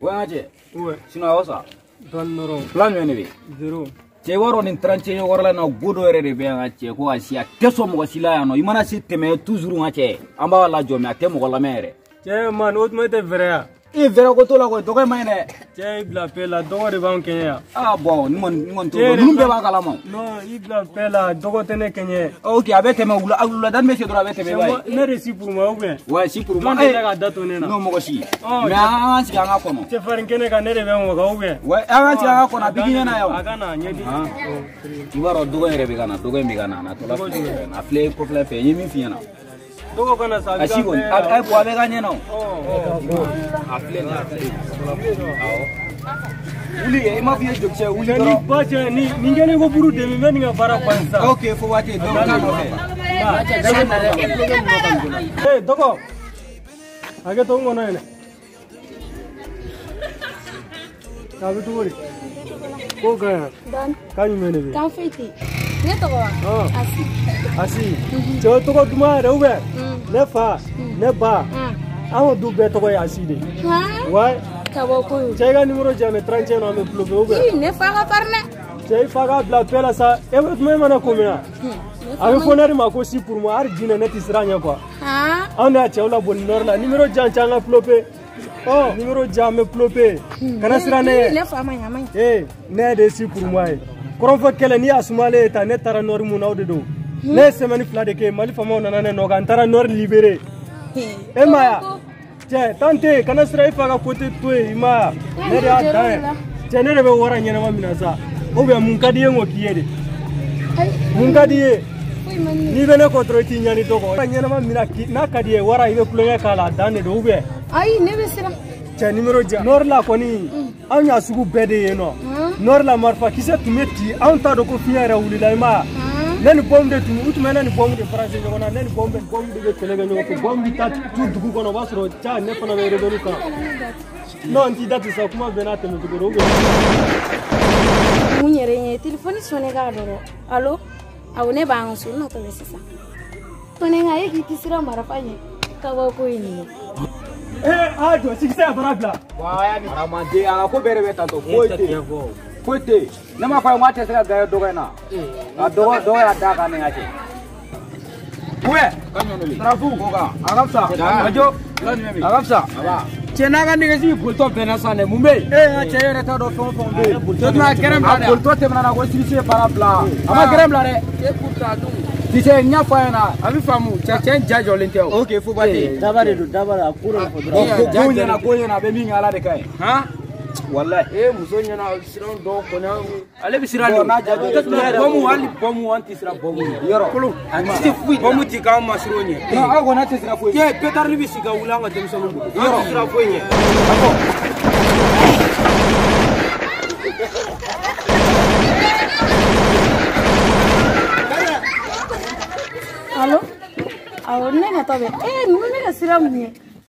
Ouais, ouais. Sinon, ça. Donne Plan de zéro. Tu vois, on est 30 ans, on a goudou et bien, tu vois, si à question, moi, si là, il m'a dit, tu toujours un tiers. En bas, la journée, à thème, la mer. Tiens, man, autre mot de vrai. Et vers quoi, la quoi, tu vois, maine. Tiens, il l'appelle la dog de Kenya. Ah bon, nous, nous, nous, non, il l'appelle la dog de Kenya. Ok, avec tes mains, la dame, monsieur, avec tes mains. Ne réussit pour moi, ouais. Ouais, si pour moi, non, moi aussi. Mais avant, c'est un accord. Tu fais un kenega, ne réveille, ouais. Ouais, avant, c'est un accord, à bien, Agana, tu vas au doigt et Rebecca, doigt Migana, a flé pour la paix, il m'y fiana. A si bon, à quoi avec un nom? A flé, Uli, il m'a fait de chez Uli. Ni gagné au bout de mes ok, faut voir tes deux. Hey, Dogo. Aga to ngono ene. Aga to wori. Ko ga. Dan. Kanyu mene be. Kan fiti. Ne to ko. Asi. Jo to ko duma rewe. Ne fa, ne ba. Awo du be to ko asi de. Ha? Wai. Ka bo ko. Chega numero jame 30 no me plobe ube. Ne fa ga parne. Chei faga bla pela sa. Ewe me mana komina. Avec fonari ma ko si pour moi ar dina net isranya quoi. Ah. On a chawla bon norla numéro janchanga plopé. Oh, numéro jamais plopé. Kana sirane. Ne fa ma nyama. Eh, ne de si pour moi. Korofo kele ni asumale ta ne tara nor mu nawde do. Ne semani flade ke mali famo nanane no kan tara nor libéré. Eh maya. Tiens, tante kana sira ifa côté toi ima. Ne ya da. Tiens ne be wara nyana ma minasa. O be mun kadiye ngo kiyede. Mun kadiye. Ni bene contrôle ti nyani to ko nyana ma mina na kadiye wara ibe kuloya kala dane do ube Ai ne be sira cha numéro ja nor la koni anya sugu bede yeno nor la marfa kisa tumeti anta do ko fiara wulila ma nani bombe tu utuma nani bombe france nyona nani bombe de kolega nyoko ko bombe ta tu dugu kono basro cha ne kono be redo ka non anti datu sa kuma benate me dugu ube munyere nye telefone sone ga doro allo awone ba ngo sunna to besisa tone nga yeki tisira marafanye ka ba ko yini ajo sikisa barabla wa ya ni ramande aga ko bere beta to koite na ma fa mate sira ga dogo na a dogo ya da ka ne ate we kanyonoli trafu goga agapsa ajo agapsa aba chena ga nige si bulto benasa ne mumbe a chere ta do fon be to na kerem la bulto te na go sisi barabla ama kerem la re e puta du dice nya fa na abi famu chechen jajo lente okay fu bati dabare akura ko na be mi ngala de kai ha wallahi musonya na siran do ko na ale bi siran do na jajo bomu wali bomu anti sira bomu yoro kulu anti fu bomu ti ka ma sironye no ago na te sira fu ye petar ni bi siga ulanga dem so lu yoro sira fu nye allo awone na tobe nunu me sira munye